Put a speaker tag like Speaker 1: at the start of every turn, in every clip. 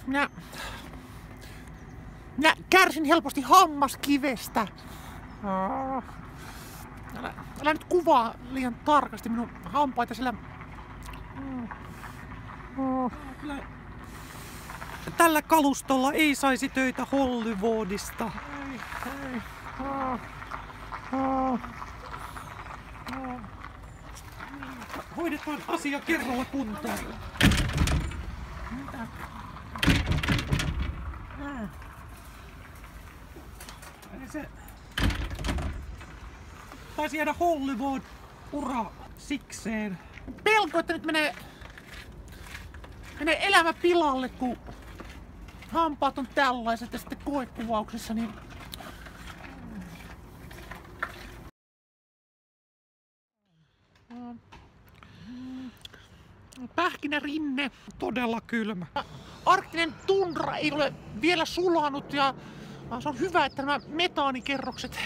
Speaker 1: Minä kärsin helposti hammaskivestä. Älä nyt kuvaa liian tarkasti minun hampaita, sillä...
Speaker 2: Tällä kalustolla ei saisi töitä Hollywoodista. Hoidetaan asia kerralla kuntoon. Se taisi jäädä Hollywood-ura sikseen.
Speaker 1: Pelko, että nyt menee elämä pilalle, kun hampaat on tällaiset ja sitten koekuvauksessa, niin... Pähkinärinne.
Speaker 2: Todella kylmä.
Speaker 1: Arktinen tundra ei ole vielä sulanut ja se on hyvä, että nämä metaanikerrokset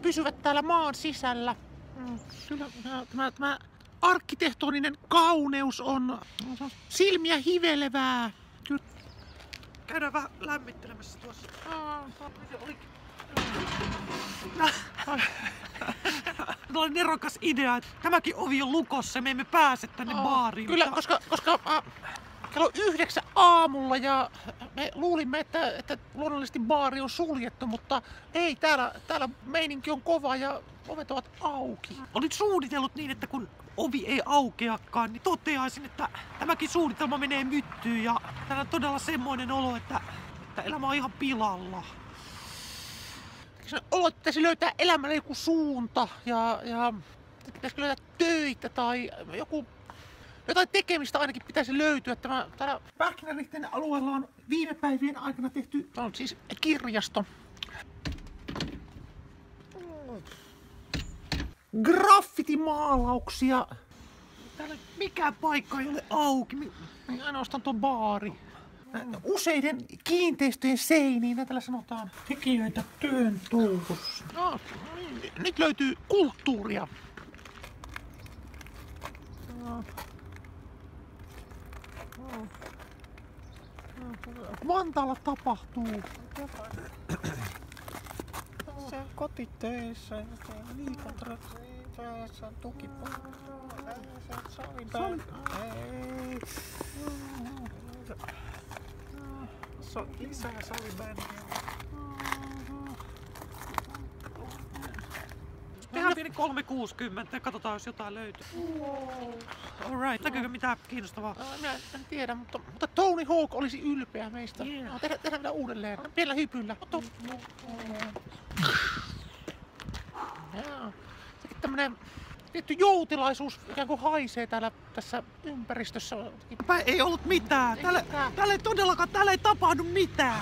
Speaker 1: pysyvät täällä maan sisällä. Kyllä tämä arkkitehtoninen kauneus on silmiä hivelevää. Kyllä.
Speaker 2: Käydään vähän lämmittelemässä tuossa. Tämä oli nerokas idea, että tämäkin ovi on lukossa, me emme pääse tänne baariin.
Speaker 1: Kyllä, koska kello 9 aamulla ja me luulimme, että luonnollisesti baari on suljettu, mutta ei, täällä meininki on kova ja ovet ovat auki.
Speaker 2: Olit suunnitellut niin, että kun ovi ei aukeakaan, niin toteaisin, että tämäkin suunnitelma menee myttyyn ja täällä on todella semmoinen olo, että elämä on ihan pilalla.
Speaker 1: Olo, että pitäisi löytää elämälle joku suunta ja pitäisikö löytää töitä tai jotain tekemistä ainakin pitäisi löytyä. Täällä Pähkinärihteen alueella on viime päivien aikana tehty, on siis kirjasto. Graffitimaalauksia.
Speaker 2: Täällä mikään paikka ei ole auki.
Speaker 1: Ainoastaan tuo baari. Useiden kiinteistöjen seiniin, täällä sanotaan.
Speaker 2: Tekijöitä työn touhussa.
Speaker 1: No, nyt löytyy kulttuuria. Vantaalla tapahtuu.
Speaker 2: Se on kotitöissä, liikuntatöissä, tukipalveluissa, lisää salibändiä. Tehdään pieni 360 ja katsotaan, jos jotain löytyy. Alright, näkyykö mitään kiinnostavaa?
Speaker 1: Minä en tiedä, mutta Tony Hawk olisi ylpeä meistä.
Speaker 2: Yeah.
Speaker 1: Tehdään vielä uudelleen. Pienellä hypyllä. Sekin tämmönen tietty joutilaisuus ikään kuin haisee tässä ympäristössä.
Speaker 2: Ei ollut mitään. Täällä ei todellakaan, täällä ei tapahdu mitään.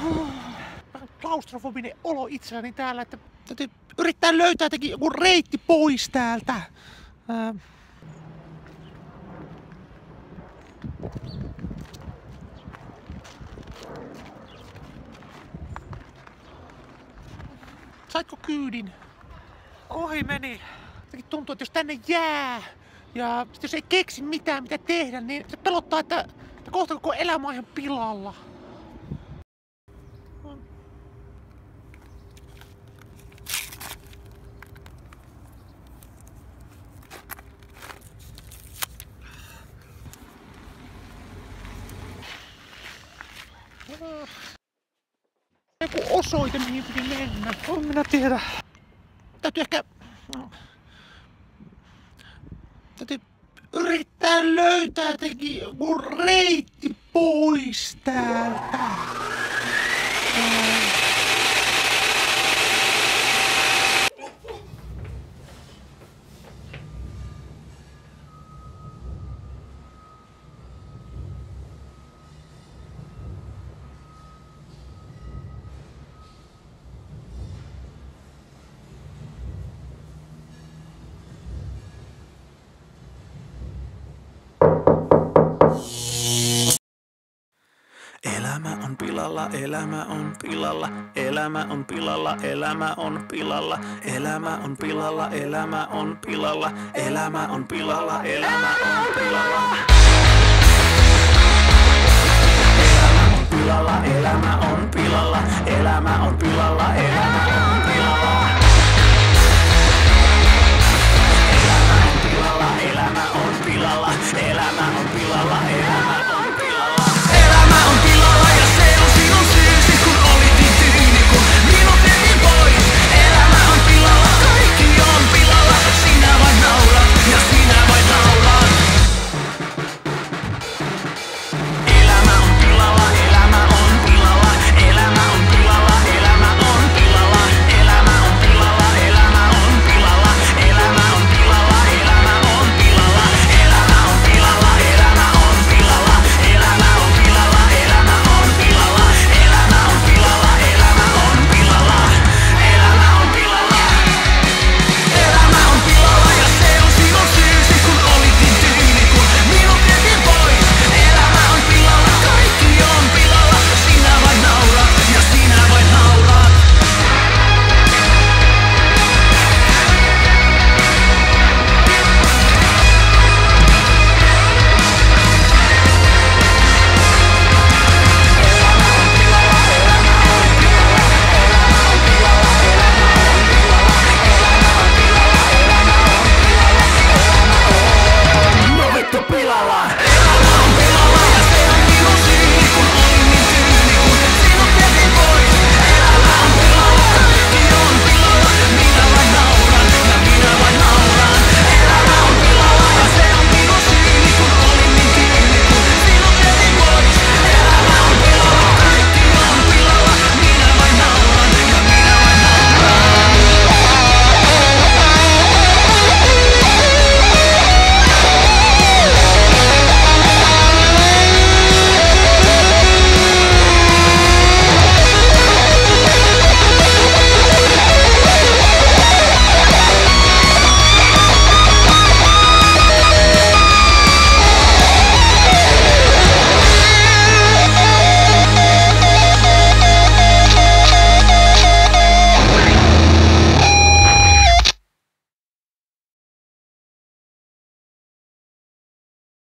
Speaker 1: Vähän klaustrofobinen olo itselläni täällä, että täytyy yrittää löytää jotenkin joku reitti pois täältä. Saitko kyydin?
Speaker 2: Ohi meni.
Speaker 1: Jotenkin tuntuu, että jos tänne jää ja jos ei keksi mitään mitä tehdä, niin se pelottaa, että kohta koko elämä on ihan pilalla. Joku osoite, mihin piti mennä.
Speaker 2: En minä tiedä.
Speaker 1: Täytyy ehkä... Täytyy yrittää löytää jotenkin joku reitti pois täältä.
Speaker 3: Elämä on pilalla, elämä on pilalla, elämä on pilalla, elämä on pilalla, elämä on pilalla, elämä on pilalla, elämä on pilalla, elämä on pilalla. pilalla, elämä on pilalla, elämä on pilalla, elämä